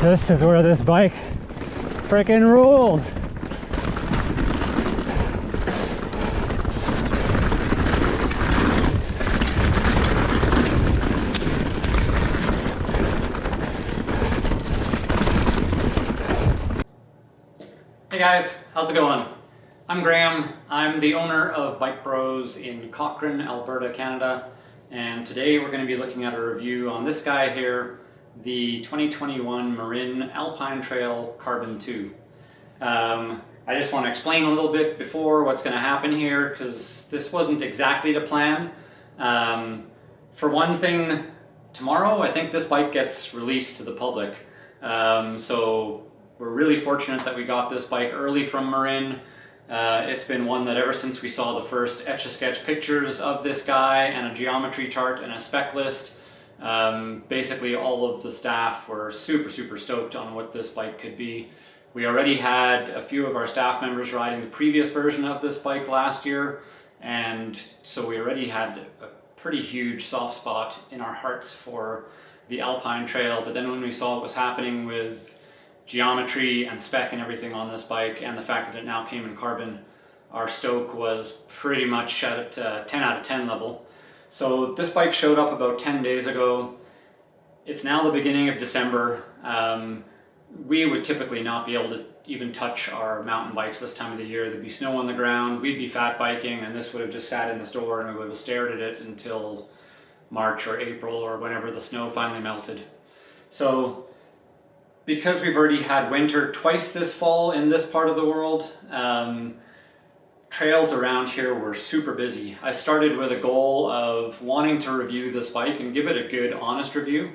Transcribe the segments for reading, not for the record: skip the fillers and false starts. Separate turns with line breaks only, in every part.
This is where this bike frickin' ruled.
Hey guys, how's it going? I'm Graham. I'm the owner of Bike Bros in Cochrane, Alberta, Canada. And today we're going to be looking at a review on this guy here, the 2021 Marin Alpine Trail Carbon 2. I just want to explain a little bit before what's going to happen here, because this wasn't exactly the plan. For one thing, tomorrow I think this bike gets released to the public. So we're really fortunate that we got this bike early from Marin. It's been one that ever since we saw the first Etch-a-Sketch pictures of this guy and a geometry chart and a spec list, basically all of the staff were super stoked on what this bike could be. We already had a few of our staff members riding the previous version of this bike last year, and so we already had a pretty huge soft spot in our hearts for the Alpine Trail. But then when we saw what was happening with geometry and spec and everything on this bike, and the fact that it now came in carbon, our stoke was pretty much at 10 out of 10 level. So this bike showed up about 10 days ago. It's now the beginning of December. We would typically not be able to even touch our mountain bikes this time of the year. There'd be snow on the ground, we'd be fat biking, and this would have just sat in the store and we would have stared at it until March or April or whenever the snow finally melted. So because we've already had winter twice this fall in this part of the world, trails around here were super busy. I started with a goal of wanting to review this bike and give it a good, honest review.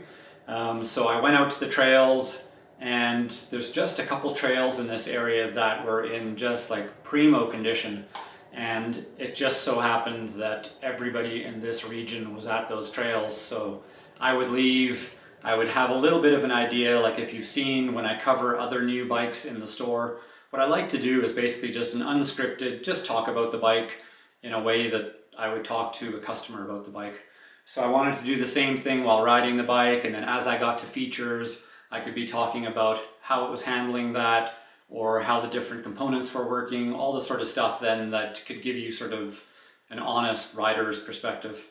So I went out to the trails, and there's just a couple trails in this area that were in just like primo condition. And it just so happened that everybody in this region was at those trails. So I would leave, I would have a little bit of an idea, like if you've seen when I cover other new bikes in the store, what I like to do is basically just an unscripted, just talk about the bike in a way that I would talk to a customer about the bike. So I wanted to do the same thing while riding the bike, and then as I got to features, I could be talking about how it was handling that, or how the different components were working, all the sort of stuff then that could give you sort of an honest rider's perspective.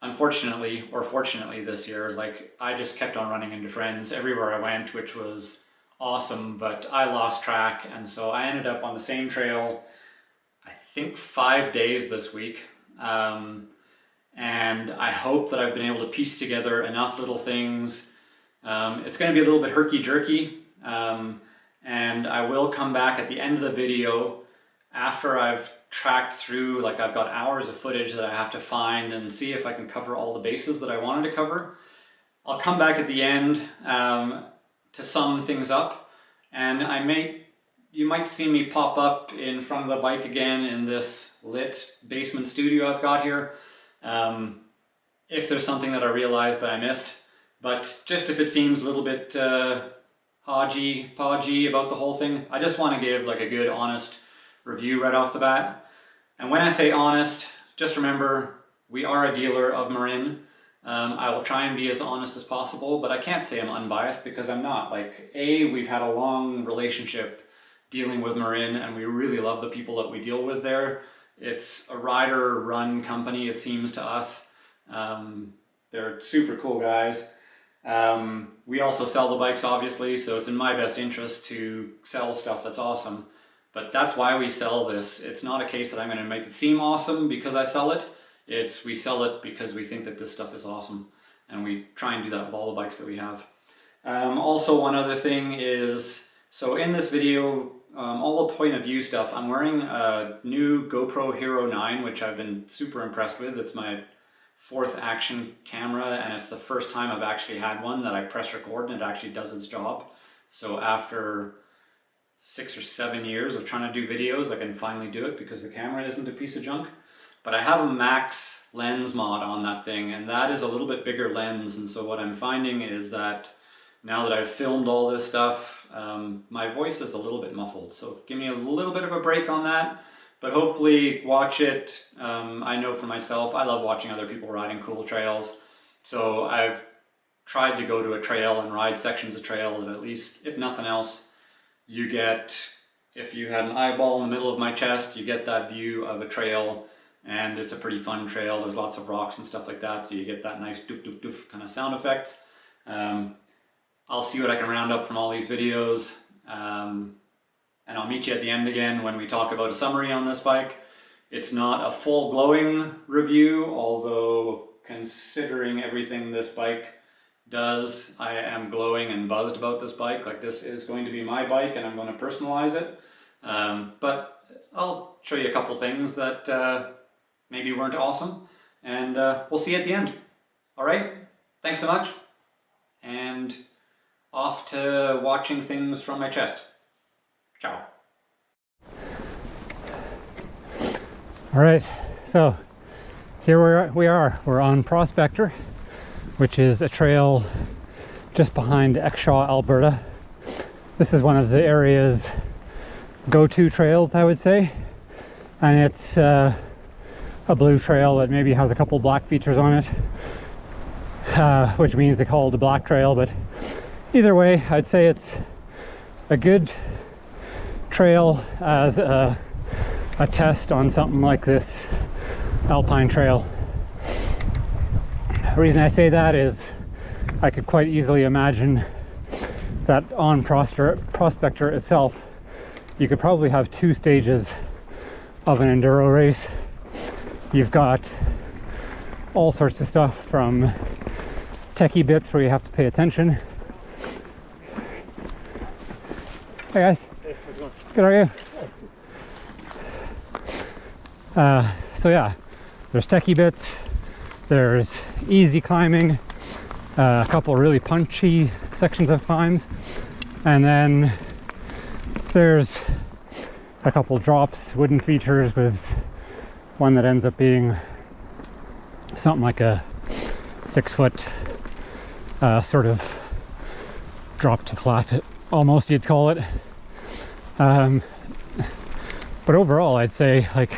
Unfortunately, or fortunately this year, like I just kept on running into friends everywhere I went, which was awesome, but I lost track, and so I ended up on the same trail, I think 5 days this week. And I hope that I've been able to piece together enough little things. It's going to be a little bit herky-jerky, and I will come back at the end of the video after I've tracked through, like I've got hours of footage that I have to find and see if I can cover all the bases that I wanted to cover. I'll come back at the end to sum things up, and you might see me pop up in front of the bike again in this lit basement studio I've got here, if there's something that I realized that I missed. But just if it seems a little bit podgy about the whole thing, I just want to give like a good honest review right off the bat. And when I say honest, just remember, we are a dealer of Marin. I will try and be as honest as possible, but I can't say I'm unbiased because I'm not. Like, we've had a long relationship dealing with Marin, and we really love the people that we deal with there. It's a rider-run company, it seems to us. They're super cool guys. We also sell the bikes, obviously, so it's in my best interest to sell stuff that's awesome. But that's why we sell this. It's not a case that I'm going to make it seem awesome because I sell it. We sell it because we think that this stuff is awesome, and we try and do that with all the bikes that we have. Also, one other thing is, so in this video, all the point of view stuff, I'm wearing a new GoPro Hero 9, which I've been super impressed with. It's my 4th action camera, and it's the first time I've actually had one that I press record and it actually does its job. So after 6 or 7 years of trying to do videos, I can finally do it because the camera isn't a piece of junk. But I have a max lens mod on that thing, and that is a little bit bigger lens, and so what I'm finding is that now that I've filmed all this stuff, my voice is a little bit muffled, so give me a little bit of a break on that, but hopefully watch it. I know for myself, I love watching other people riding cool trails, so I've tried to go to a trail and ride sections of trail that at least, if nothing else, you get, if you had an eyeball in the middle of my chest, you get that view of a trail, and it's a pretty fun trail. There's lots of rocks and stuff like that, so you get that nice doof doof doof kind of sound effect. I'll see what I can round up from all these videos, and I'll meet you at the end again when we talk about a summary on this bike. It's not a full glowing review, although considering everything this bike does, I am glowing and buzzed about this bike. Like, this is going to be my bike and I'm going to personalize it. But I'll show you a couple things that maybe weren't awesome, and we'll see you at the end. All right, thanks so much, and off to watching things from my chest. Ciao.
All right, so here we are. We're on Prospector, which is a trail just behind Exshaw, Alberta. This is one of the area's go-to trails, I would say, and it's a blue trail that maybe has a couple black features on it, which means they call it a black trail, but either way, I'd say it's a good trail as a test on something like this Alpine Trail. The reason I say that is I could quite easily imagine that on Prospector itself, you could probably have two stages of an enduro race. You've got all sorts of stuff from techie bits where you have to pay attention. Hey guys. Hey, how's it going? Good, how are you? So yeah, there's techie bits, there's easy climbing, a couple really punchy sections of climbs, and then there's a couple drops, wooden features, with one that ends up being something like a 6 foot sort of drop to flat, almost, you'd call it. But overall, I'd say, like,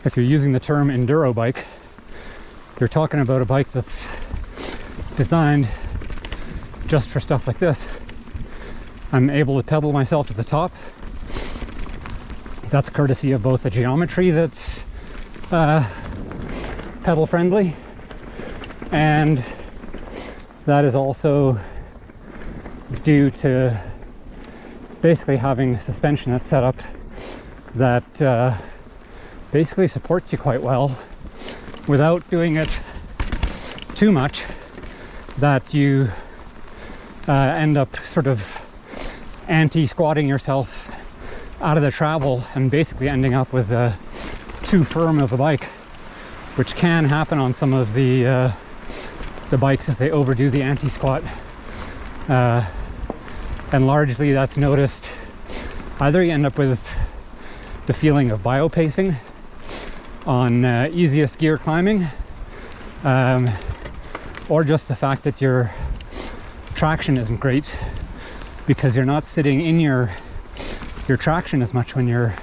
if you're using the term enduro bike, you're talking about a bike that's designed just for stuff like this. I'm able to pedal myself to the top. That's courtesy of both the geometry that's pedal friendly, and that is also due to basically having suspension that's set up that basically supports you quite well without doing it too much, that you end up sort of anti-squatting yourself out of the travel and basically ending up with too firm of a bike, which can happen on some of the bikes if they overdo the anti-squat, and largely that's noticed. Either you end up with the feeling of biopacing on easiest gear climbing, or just the fact that your traction isn't great because you're not sitting in your traction as much when you're,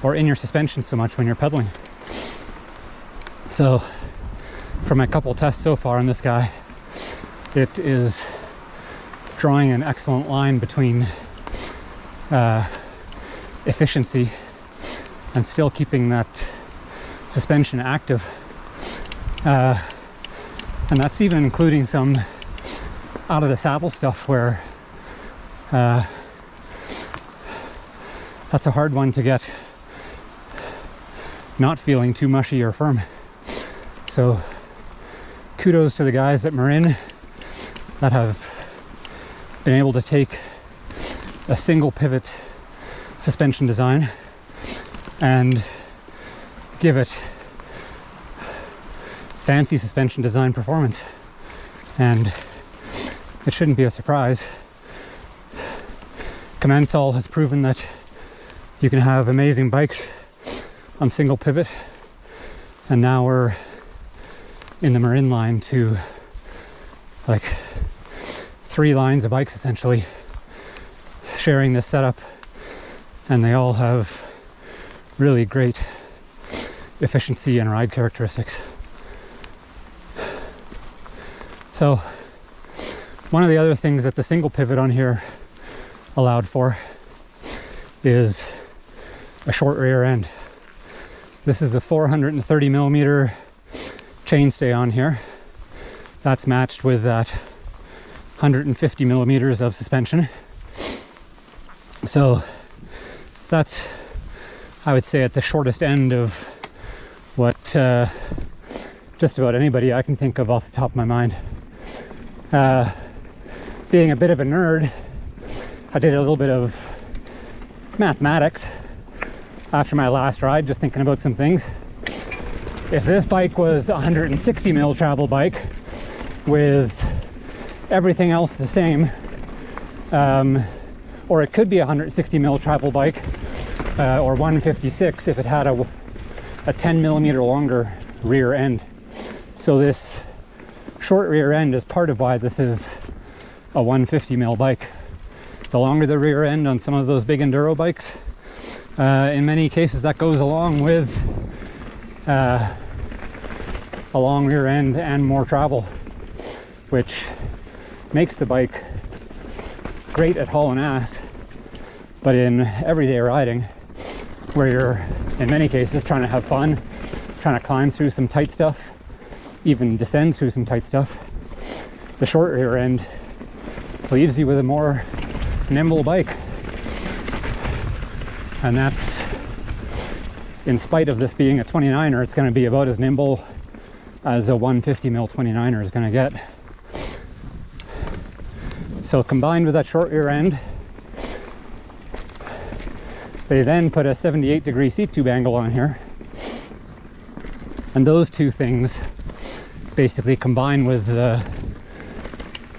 or in your suspension so much when you're pedaling. So from a couple tests so far on this guy, it is drawing an excellent line between efficiency and still keeping that suspension active, and that's even including some out of the saddle stuff where that's a hard one to get not feeling too mushy or firm. So kudos to the guys at Marin that have been able to take a single pivot suspension design and give it fancy suspension design performance. And it shouldn't be a surprise. Commensal has proven that you can have amazing bikes on single pivot, and now we're in the Marin line to like 3 lines of bikes essentially sharing this setup, and they all have really great efficiency and ride characteristics. So One of the other things that the single pivot on here allowed for is a short rear end. This is a 430 millimeter chainstay on here. That's matched with that 150 millimeters of suspension. So that's, I would say, at the shortest end of what just about anybody I can think of off the top of my mind. Being a bit of a nerd, I did a little bit of mathematics after my last ride, just thinking about some things. If this bike was a 160 mil travel bike with everything else the same, or it could be a 160 mil travel bike, or 156 if it had a 10 millimeter longer rear end. So this short rear end is part of why this is a 150 mil bike. The longer the rear end on some of those big enduro bikes, in many cases that goes along with a long rear end and more travel, which makes the bike great at hauling ass, but in everyday riding, where you're in many cases trying to have fun, trying to climb through some tight stuff, even descend through some tight stuff, the short rear end leaves you with a more nimble bike. And that's, in spite of this being a 29er, it's going to be about as nimble as a 150 mil 29er is going to get. So combined with that short rear end, they then put a 78 degree seat tube angle on here. And those two things basically combine with the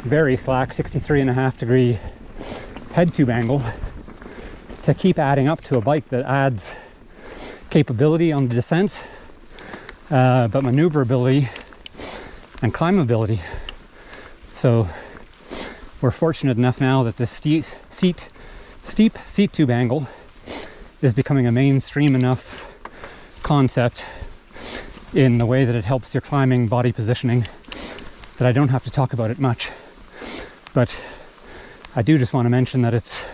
very slack 63.5 degree head tube angle to keep adding up to a bike that adds capability on the descents, but maneuverability and climbability. So we're fortunate enough now that this steep seat tube angle is becoming a mainstream enough concept in the way that it helps your climbing body positioning that I don't have to talk about it much. But I do just want to mention that it's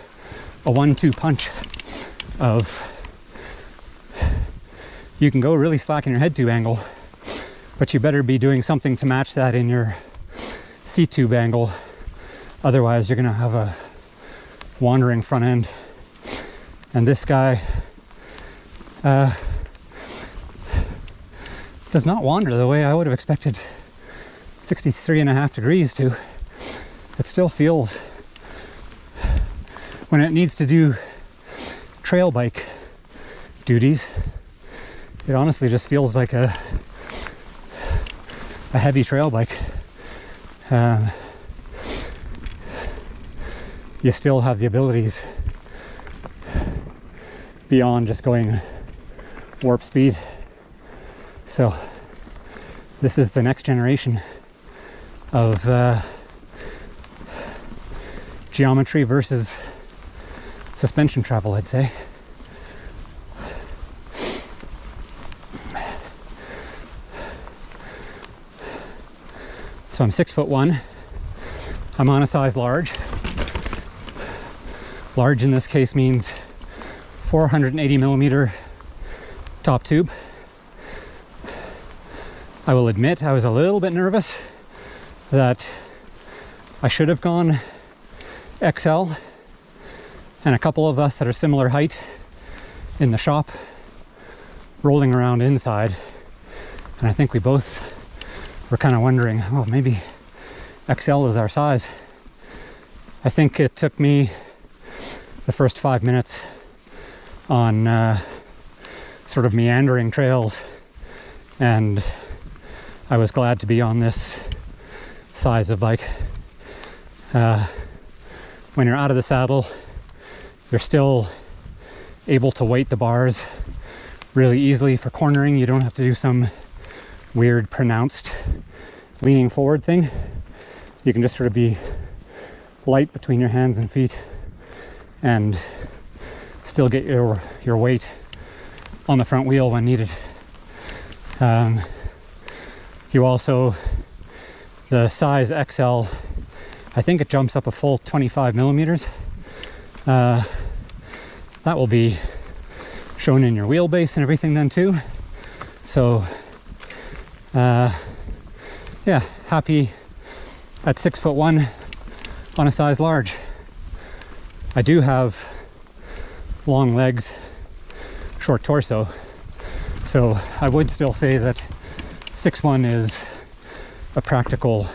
a 1-2 punch of, you can go really slack in your head tube angle, but you better be doing something to match that in your seat tube angle. Otherwise you're going to have a wandering front end. And this guy does not wander the way I would have expected 63.5 degrees to. It still feels, when it needs to do trail bike duties, it honestly just feels like a heavy trail bike. You still have the abilities beyond just going warp speed. So this is the next generation of geometry versus suspension travel, I'd say. So I'm 6'1". I'm on a size large. Large in this case means 480 millimeter top tube. I will admit I was a little bit nervous that I should have gone XL, and a couple of us that are similar height in the shop rolling around inside, and I think we both were kind of wondering, oh, maybe XL is our size. I think it took me the first 5 minutes on sort of meandering trails, and I was glad to be on this size of bike. When you're out of the saddle, you're still able to weight the bars really easily for cornering. You don't have to do some weird pronounced leaning forward thing. You can just sort of be light between your hands and feet and still get your weight on the front wheel when needed. You also, the size XL I think it jumps up a full 25 millimeters. That will be shown in your wheelbase and everything then too. So yeah, happy at 6'1" on a size large. I do have long legs, short torso, so I would still say that 6'1" is a practical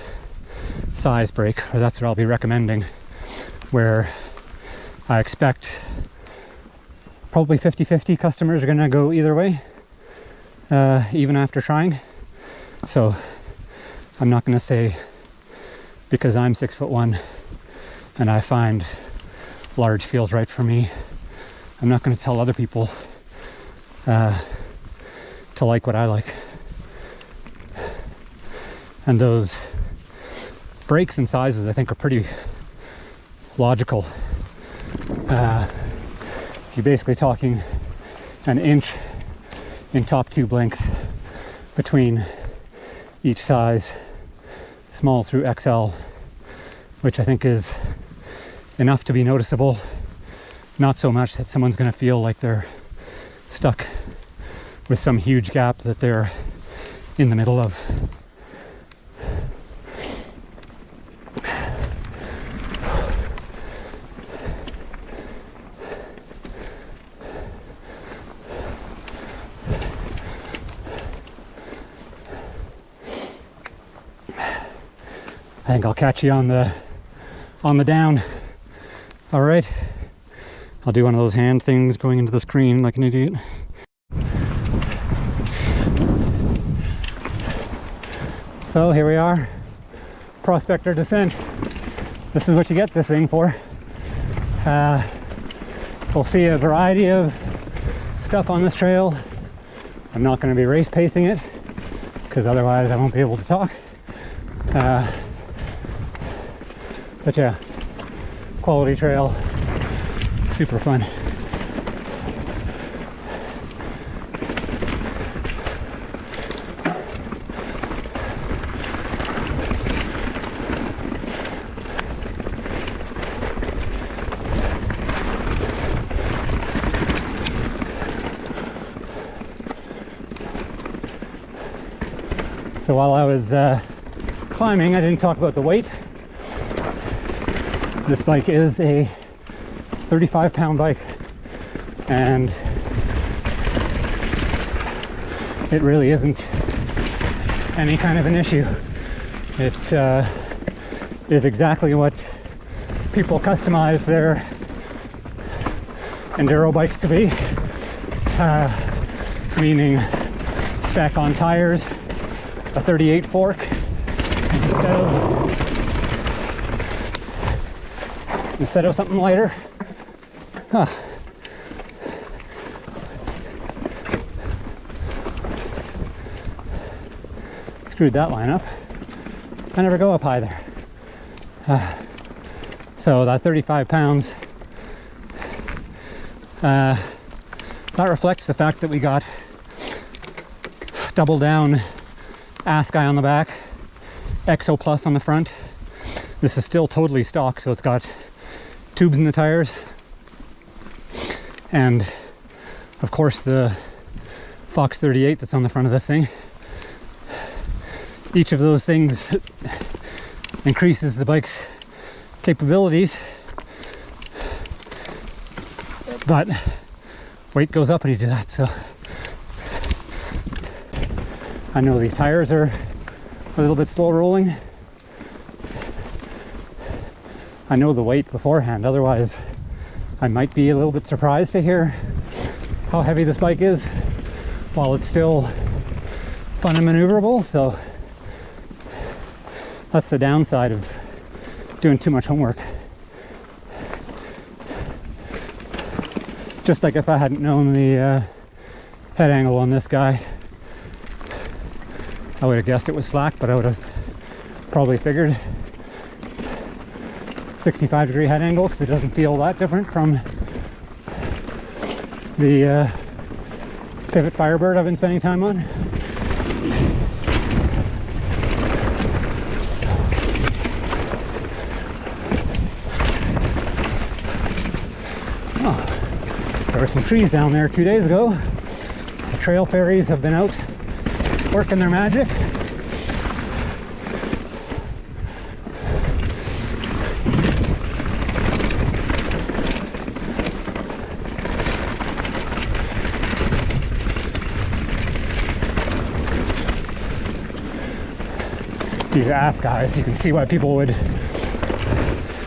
size brake, or that's what I'll be recommending, where I expect probably 50-50 customers are going to go either way, even after trying. So I'm not going to say because I'm 6'1" and I find large feels right for me, I'm not going to tell other people to like what I like. And those brakes and sizes I think are pretty logical. You're basically talking an inch in top tube length between each size, small through XL, which I think is enough to be noticeable. Not so much that someone's going to feel like they're stuck with some huge gap that they're in the middle of. I think I'll catch you on the down. All right, I'll do one of those hand things going into the screen like an idiot. So here we are, Prospector Descent. This is what you get this thing for. We'll see a variety of stuff on this trail. I'm not going to be race pacing it because otherwise I won't be able to talk. But yeah, quality trail, super fun. So while I was climbing, I didn't talk about the weight. This bike is a 35-pound bike, and it really isn't any kind of an issue. It is exactly what people customize their enduro bikes to be, meaning spec on tires, a 38 fork instead of something lighter. Screwed that line up. I never go up high there. So that 35 pounds, that reflects the fact that we got double down ass guy on the back, Exo Plus on the front. This is still totally stock, so it's got tubes in the tires, and of course the Fox 38 that's on the front of this thing. Each of those things increases the bike's capabilities, but weight goes up when you do that. So I know these tires are a little bit slow rolling. I know the weight beforehand, otherwise I might be a little bit surprised to hear how heavy this bike is while it's still fun and maneuverable. So that's the downside of doing too much homework. Just like if I hadn't known the head angle on this guy, I would have guessed it was slack, but I would have probably figured 65-degree head angle, because it doesn't feel that different from the Pivot Firebird I've been spending time on. Oh, there were some trees down there 2 days ago. The trail fairies have been out working their magic. These ass guys, you can see why people would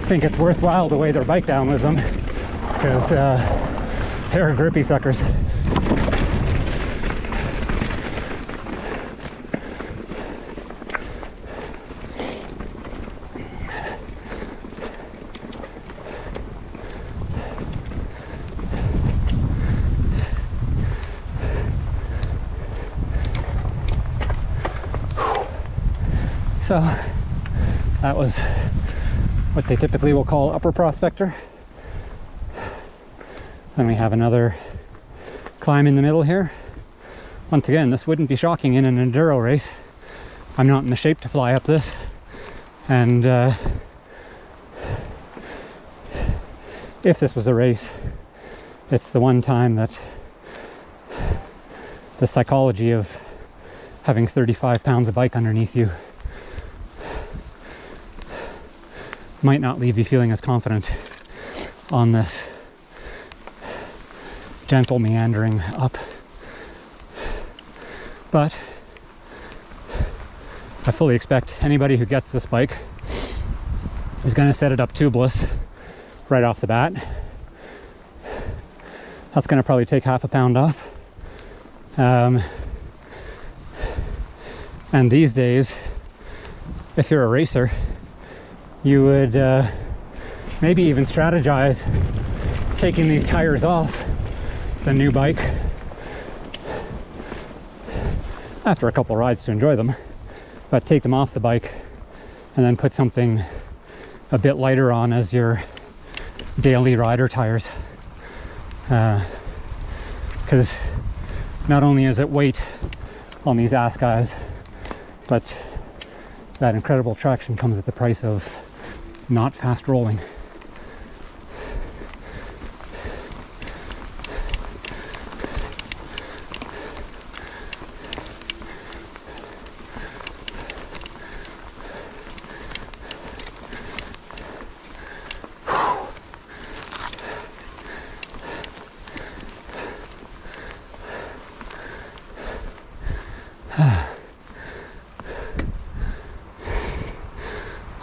think it's worthwhile to weigh their bike down with them, because they're grippy suckers. So that was what they typically will call upper prospector. Then we have another climb in the middle here. Once again, this wouldn't be shocking in an enduro race. I'm not in the shape to fly up this, and if this was a race, it's the one time that the psychology of having 35 pounds of bike underneath you might not leave you feeling as confident on this gentle meandering up. But I fully expect anybody who gets this bike is going to set it up tubeless right off the bat. That's going to probably take half a pound off. And these days, if you're a racer, you would maybe even strategize taking these tires off the new bike after a couple rides to enjoy them, but take them off the bike and then put something a bit lighter on as your daily rider tires, because not only is it weight on these ass guys, but that incredible traction comes at the price of not fast rolling.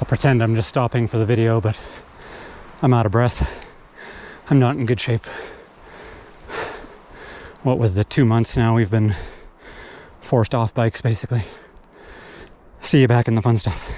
Pretend I'm just stopping for the video, but I'm out of breath. I'm not in good shape. What with the 2 months now, we've been forced off bikes basically. See you back in the fun stuff.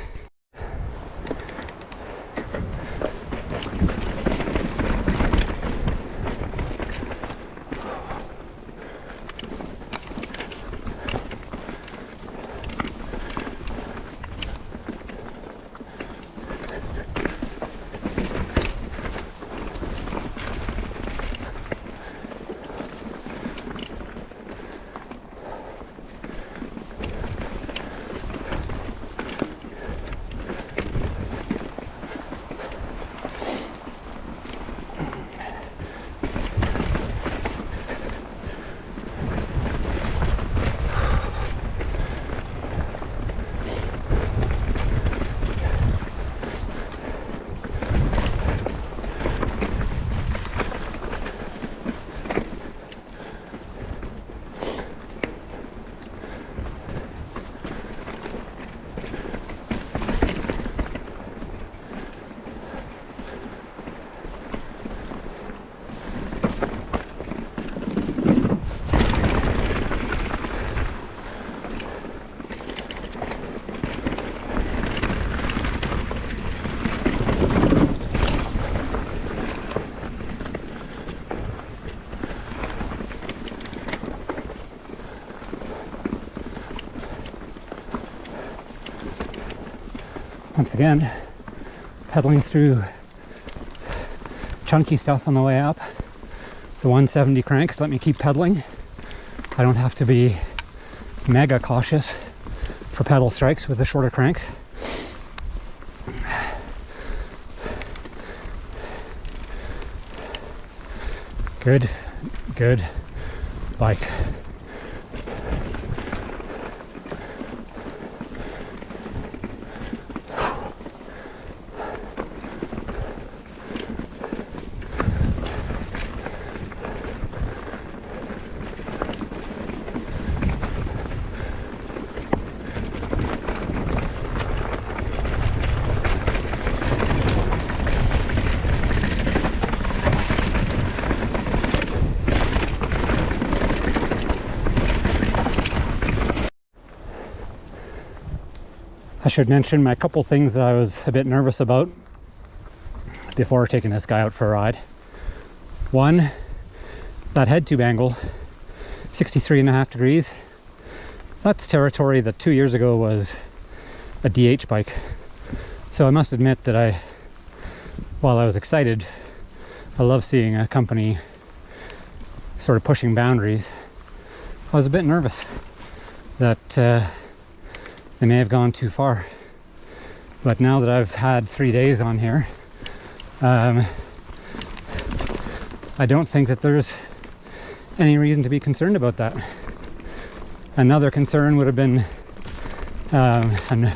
Once again, pedaling through chunky stuff on the way up. The 170 cranks let me keep pedaling. I don't have to be mega cautious for pedal strikes with the shorter cranks. Good bike. I should mention my couple things that I was a bit nervous about before taking this guy out for a ride. One, that head tube angle, 63.5 degrees. That's territory that 2 years ago was a DH bike. So I must admit that while I was excited, I love seeing a company sort of pushing boundaries. I was a bit nervous that they may have gone too far. But now that I've had 3 days on here, I don't think that there's any reason to be concerned about that. Another concern would have been, and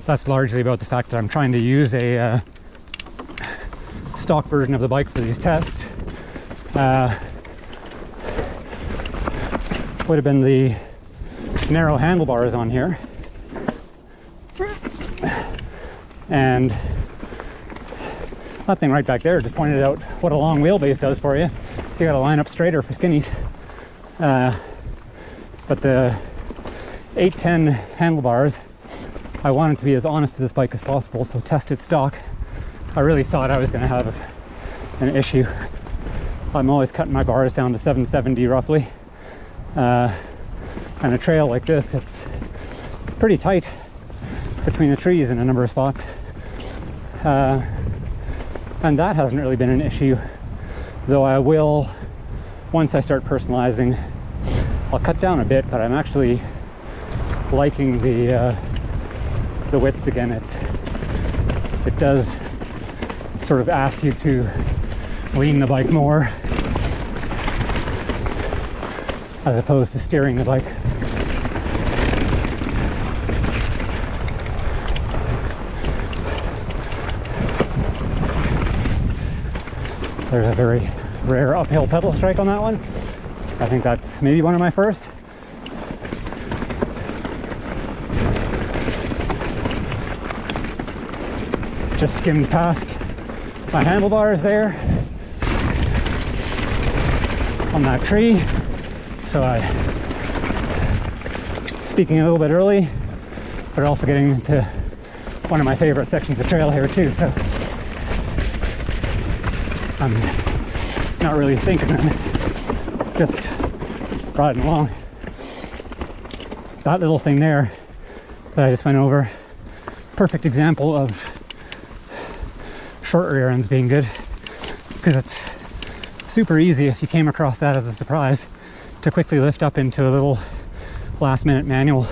that's largely about the fact that I'm trying to use a stock version of the bike for these tests, would have been the narrow handlebars on here. And that thing right back there just pointed out what a long wheelbase does for you. You gotta line up straighter for skinnies. But the 810 handlebars, I wanted to be as honest to this bike as possible, so tested stock. I really thought I was gonna have an issue. I'm always cutting my bars down to 770 roughly. And a trail like this, it's pretty tight between the trees in a number of spots. And that hasn't really been an issue, though I will, once I start personalizing, I'll cut down a bit, but I'm actually liking the width again. It does sort of ask you to lean the bike more as opposed to steering the bike. There's a very rare uphill pedal strike on that one. I think that's maybe one of my first. Just skimmed past my handlebars there on that tree. So speaking a little bit early, but also getting into one of my favorite sections of trail here too. So I'm not really thinking on it, just riding along. That little thing there that I just went over, perfect example of short rear ends being good, because it's super easy if you came across that as a surprise to quickly lift up into a little last minute manual.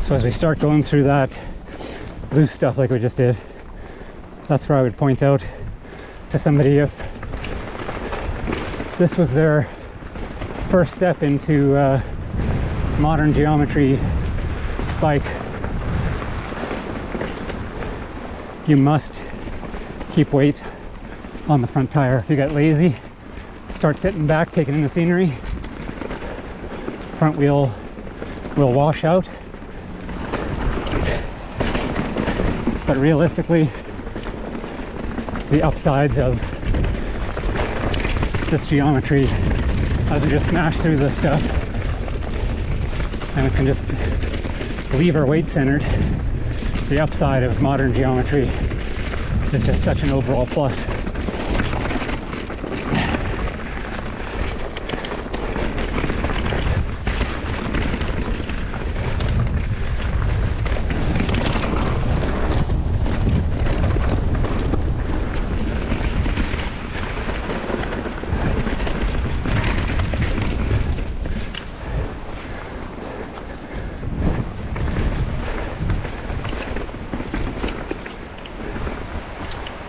So as we start going through that loose stuff like we just did, that's where I would point out to somebody, if this was their first step into modern geometry bike, you must keep weight on the front tire. If you get lazy, start sitting back, taking in the scenery, front wheel will wash out. But realistically, the upsides of this geometry as we just smash through this stuff, and we can just leave our weight centered. The upside of modern geometry is just such an overall plus.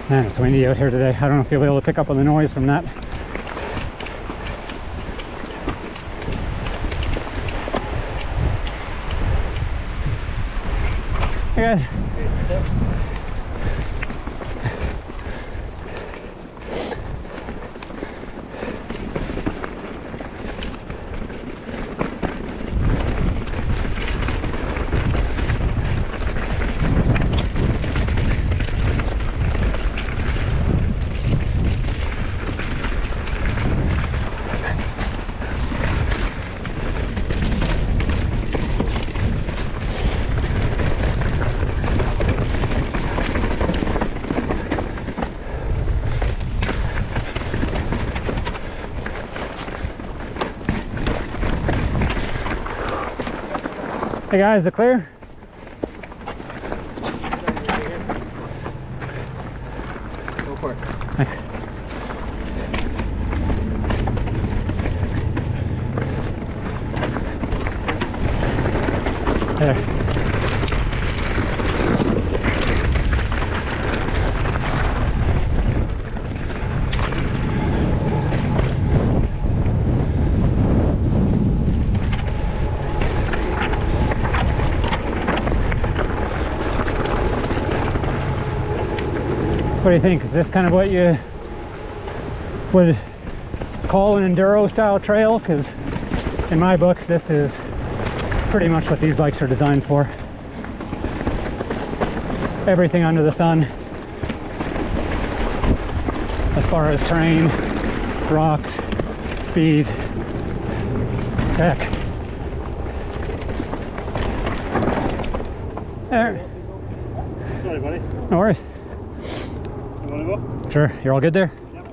Man, it's windy out here today. I don't know if you'll be able to pick up on the noise from that. Hey guys. Hey guys, is it clear?
Go for it.
Thanks. There. So what do you think? Is this kind of what you would call an enduro style trail? Because in my books, this is pretty much what these bikes are designed for. Everything under the sun, as far as terrain, rocks, speed, tech. There.
Sorry, buddy.
No worries.
You want to go?
Sure, you're all good there?
Yep.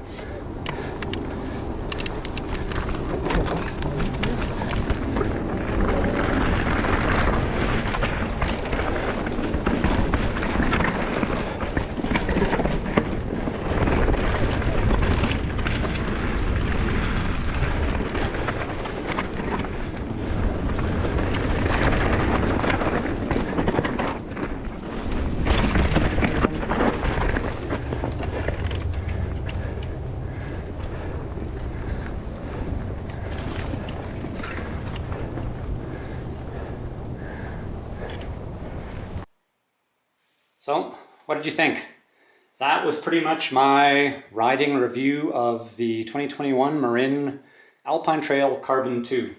So, what did you think? That was pretty much my riding review of the 2021 Marin Alpine Trail Carbon 2.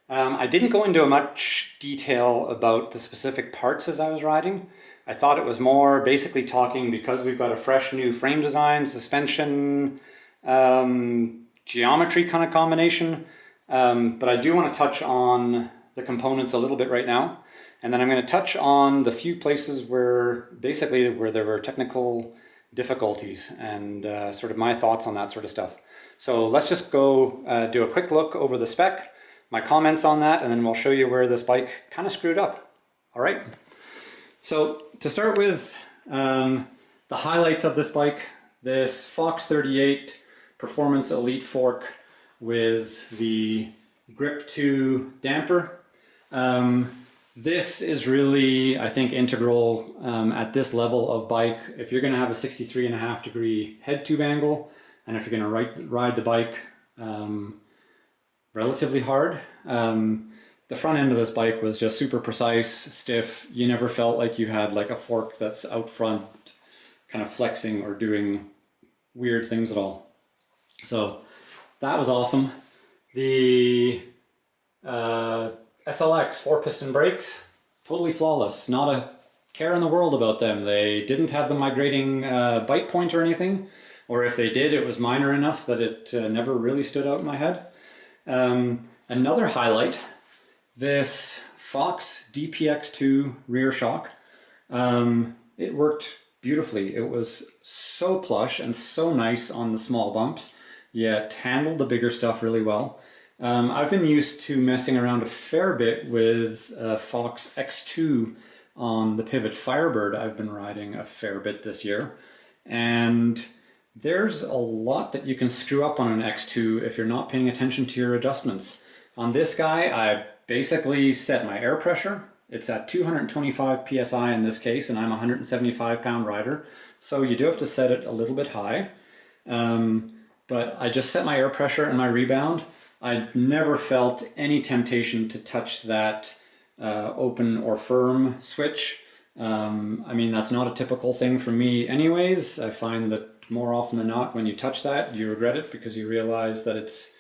I didn't go into much detail about the specific parts as I was riding. I thought it was more basically talking because we've got a fresh new frame design, suspension, geometry kind of combination. But I do want to touch on the components a little bit right now. And then I'm going to touch on the few places where there were technical difficulties and sort of my thoughts on that sort of stuff. So let's just go do a quick look over the spec, my comments on that, and then we'll show you where this bike kind of screwed up. All right. So to start with, the highlights of this bike, this Fox 38 Performance Elite fork with the Grip 2 damper. This is really, I think, integral at this level of bike. If you're going to have a 63.5 degree head tube angle, and if you're going to ride the bike relatively hard, the front end of this bike was just super precise, stiff. You never felt like you had like a fork that's out front, kind of flexing or doing weird things at all. So that was awesome. The SLX 4-piston brakes, totally flawless. Not a care in the world about them. They didn't have the migrating bite point or anything. or if they did, it was minor enough that it never really stood out in my head. Another highlight, this Fox DPX2 rear shock. It worked beautifully. It was so plush and so nice on the small bumps, yet handled the bigger stuff really well. I've been used to messing around a fair bit with Fox X2 on the Pivot Firebird. I've been riding a fair bit this year, and there's a lot that you can screw up on an X2 if you're not paying attention to your adjustments. On this guy, I basically set my air pressure. It's at 225 psi in this case, and I'm a 175-pound rider, so you do have to set it a little bit high. But I just set my air pressure and my rebound. I never felt any temptation to touch that open or firm switch. I mean, that's not a typical thing for me anyways. I find that more often than not, when you touch that, you regret it because you realize that it's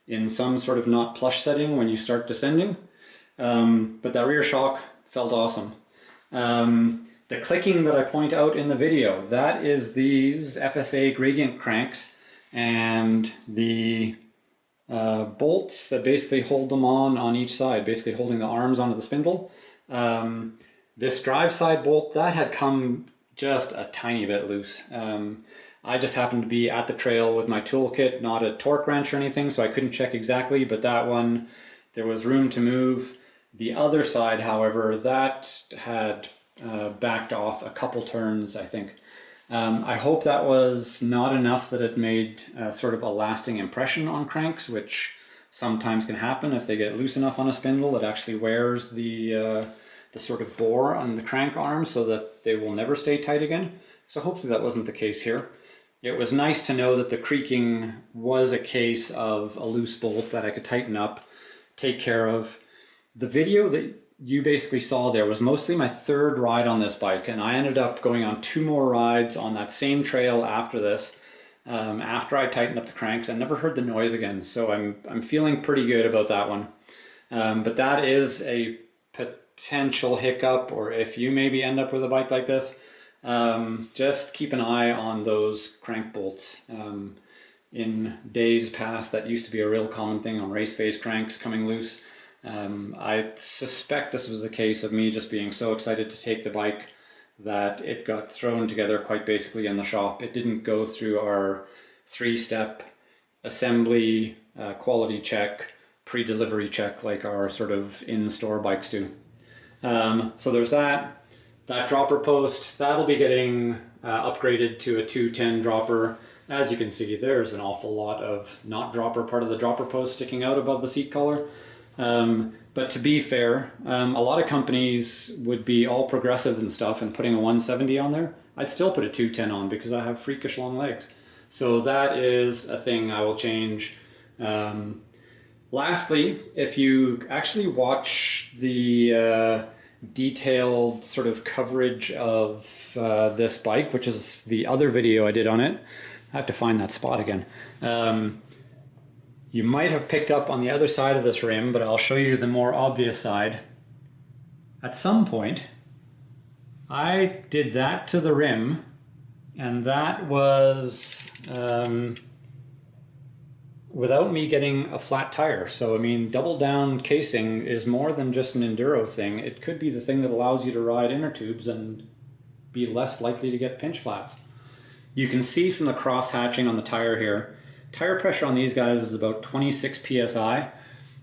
in some sort of not plush setting when you start descending. But that rear shock felt awesome. The clicking that I point out in the video, that is these FSA gradient cranks and the bolts that basically hold them on each side, basically holding the arms onto the spindle. This drive side bolt, that had come just a tiny bit loose. I just happened to be at the trail with my toolkit, not a torque wrench or anything, so I couldn't check exactly, but that one, there was room to move. The other side, however, that had backed off a couple turns, I think. I hope that was not enough that it made sort of a lasting impression on cranks, which sometimes can happen if they get loose enough on a spindle. It actually wears the sort of bore on the crank arm so that they will never stay tight again. So hopefully that wasn't the case here. It was nice to know that the creaking was a case of a loose bolt that I could tighten up, take care of. The video that you basically saw there was mostly my third ride on this bike, and I ended up going on 2 more rides on that same trail after this. After I tightened up the cranks, I never heard the noise again, so I'm feeling pretty good about that one. But that is a potential hiccup, or if you maybe end up with a bike like this, just keep an eye on those crank bolts. In days past, that used to be a real common thing on race face cranks coming loose. I suspect this was the case of me just being so excited to take the bike that it got thrown together quite basically in the shop. It didn't go through our 3-step assembly, quality check, pre-delivery check like our sort of in-store bikes do. So there's that dropper post. That'll be getting upgraded to a 210 dropper. As you can see, there's an awful lot of not dropper part of the dropper post sticking out above the seat collar. But to be fair, a lot of companies would be all progressive and stuff and putting a 170 on there. I'd still put a 210 on because I have freakish long legs. So that is a thing I will change. Lastly, if you actually watch the detailed sort of coverage of this bike, which is the other video I did on it, I have to find that spot again. You might have picked up on the other side of this rim, but I'll show you the more obvious side. At some point, I did that to the rim, and that was without me getting a flat tire. So, I mean, double down casing is more than just an enduro thing. It could be the thing that allows you to ride inner tubes and be less likely to get pinch flats. You can see from the cross hatching on the tire here, tire pressure on these guys is about 26 psi.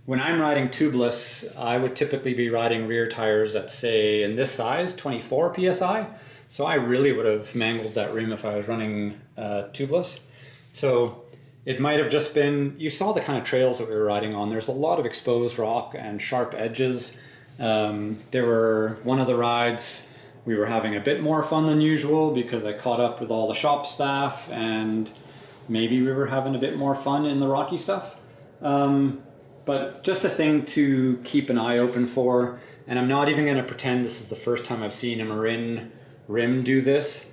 When I'm riding tubeless, I would typically be riding rear tires at, say, in this size, 24 psi. So I really would have mangled that rim if I was running tubeless. So it might have just been, you saw the kind of trails that we were riding on. There's a lot of exposed rock and sharp edges. There were one of the rides, we were having a bit more fun than usual because I caught up with all the shop staff and maybe we were having a bit more fun in the rocky stuff. But just a thing to keep an eye open for. And I'm not even going to pretend this is the first time I've seen a Marin rim do this.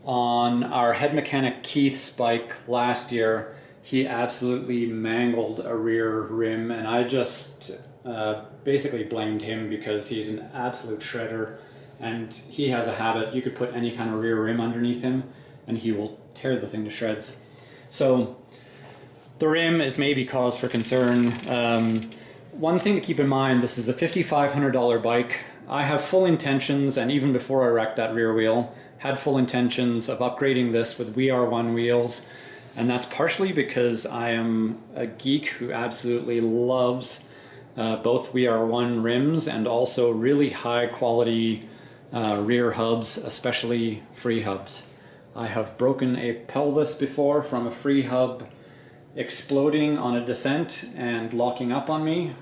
On our head mechanic Keith's bike last year, he absolutely mangled a rear rim, and I just basically blamed him because he's an absolute shredder and he has a habit. You could put any kind of rear rim underneath him and he will tear the thing to shreds. So the rim is maybe cause for concern. One thing to keep in mind, this is a $5,500 bike. I have full intentions, and even before I wrecked that rear wheel, had full intentions of upgrading this with VR1 wheels. And that's partially because I am a geek who absolutely loves both VR1 rims and also really high quality rear hubs, especially free hubs. I have broken a pelvis before from a free hub exploding on a descent and locking up on me.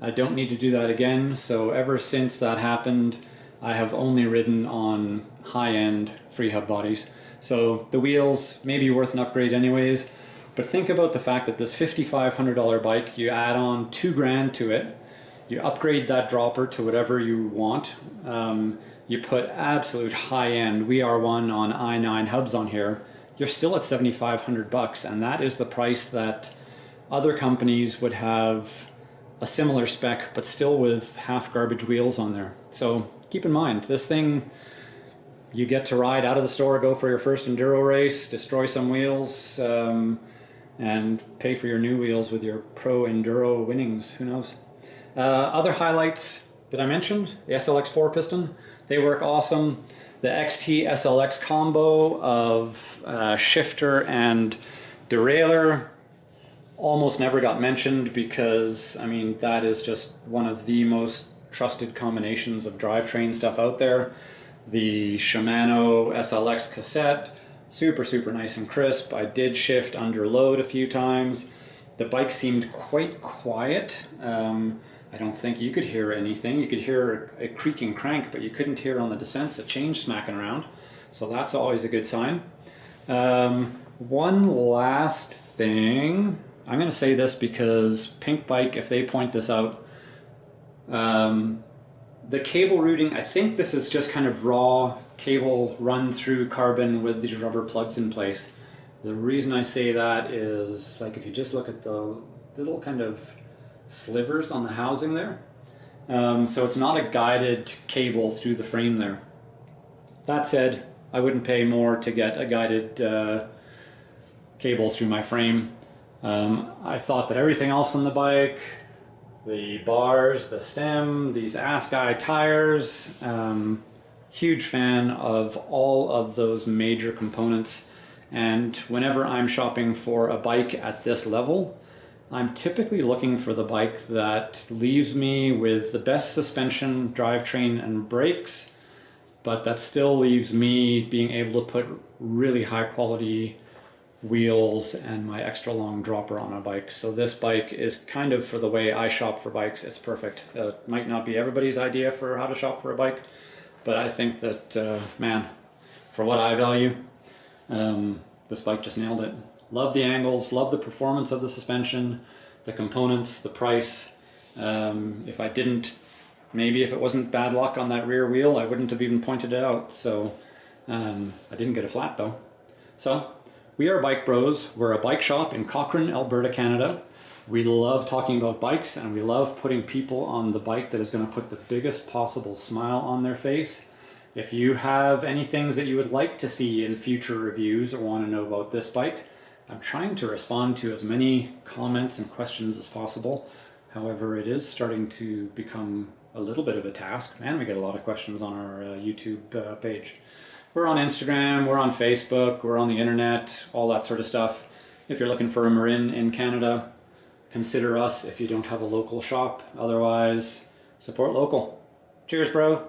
I don't need to do that again, so ever since that happened, I have only ridden on high-end free hub bodies. So the wheels may be worth an upgrade anyways, but think about the fact that this $5,500 bike, you add on $2,000 to it, you upgrade that dropper to whatever you want, you put absolute high-end VR1 on i9 hubs on here, you're still at $7,500, and that is the price that other companies would have a similar spec, but still with half garbage wheels on there. So keep in mind, this thing, you get to ride out of the store, go for your first enduro race, destroy some wheels, and pay for your new wheels with your pro enduro winnings, who knows. Other highlights that I mentioned, the SLX4 piston, they work awesome. The XT SLX combo of shifter and derailleur almost never got mentioned because, I mean, that is just one of the most trusted combinations of drivetrain stuff out there. The Shimano SLX cassette, super nice and crisp. I did shift under load a few times. The bike seemed quite quiet. I don't think you could hear anything. You could hear a creaking crank, but you couldn't hear on the descents a change smacking around. So that's always a good sign. One last thing. I'm going to say this because Pink Bike, if they point this out, the cable routing, I think this is just kind of raw cable run through carbon with these rubber plugs in place. The reason I say that is, like, if you just look at the little kind of slivers on the housing there. So it's not a guided cable through the frame there. That said, I wouldn't pay more to get a guided cable through my frame. I thought that everything else on the bike, the bars, the stem, these Ascii tires, huge fan of all of those major components. And whenever I'm shopping for a bike at this level, I'm typically looking for the bike that leaves me with the best suspension, drivetrain, and brakes, but that still leaves me being able to put really high quality wheels and my extra long dropper on a bike. So this bike is kind of for the way I shop for bikes. It's perfect. It might not be everybody's idea for how to shop for a bike, but I think that, man, for what I value, this bike just nailed it. Love the angles, love the performance of the suspension, the components, the price. If I didn't, maybe if it wasn't bad luck on that rear wheel, I wouldn't have even pointed it out. So I didn't get a flat though. So we are Bike Bros. We're a bike shop in Cochrane, Alberta, Canada. We love talking about bikes, and we love putting people on the bike that is going to put the biggest possible smile on their face. If you have any things that you would like to see in future reviews or want to know about this bike, I'm trying to respond to as many comments and questions as possible. However, it is starting to become a little bit of a task. Man, we get a lot of questions on our YouTube page. We're on Instagram, we're on Facebook, we're on the internet, all that sort of stuff. If you're looking for a Marin in Canada, consider us if you don't have a local shop. Otherwise, support local. Cheers, bro.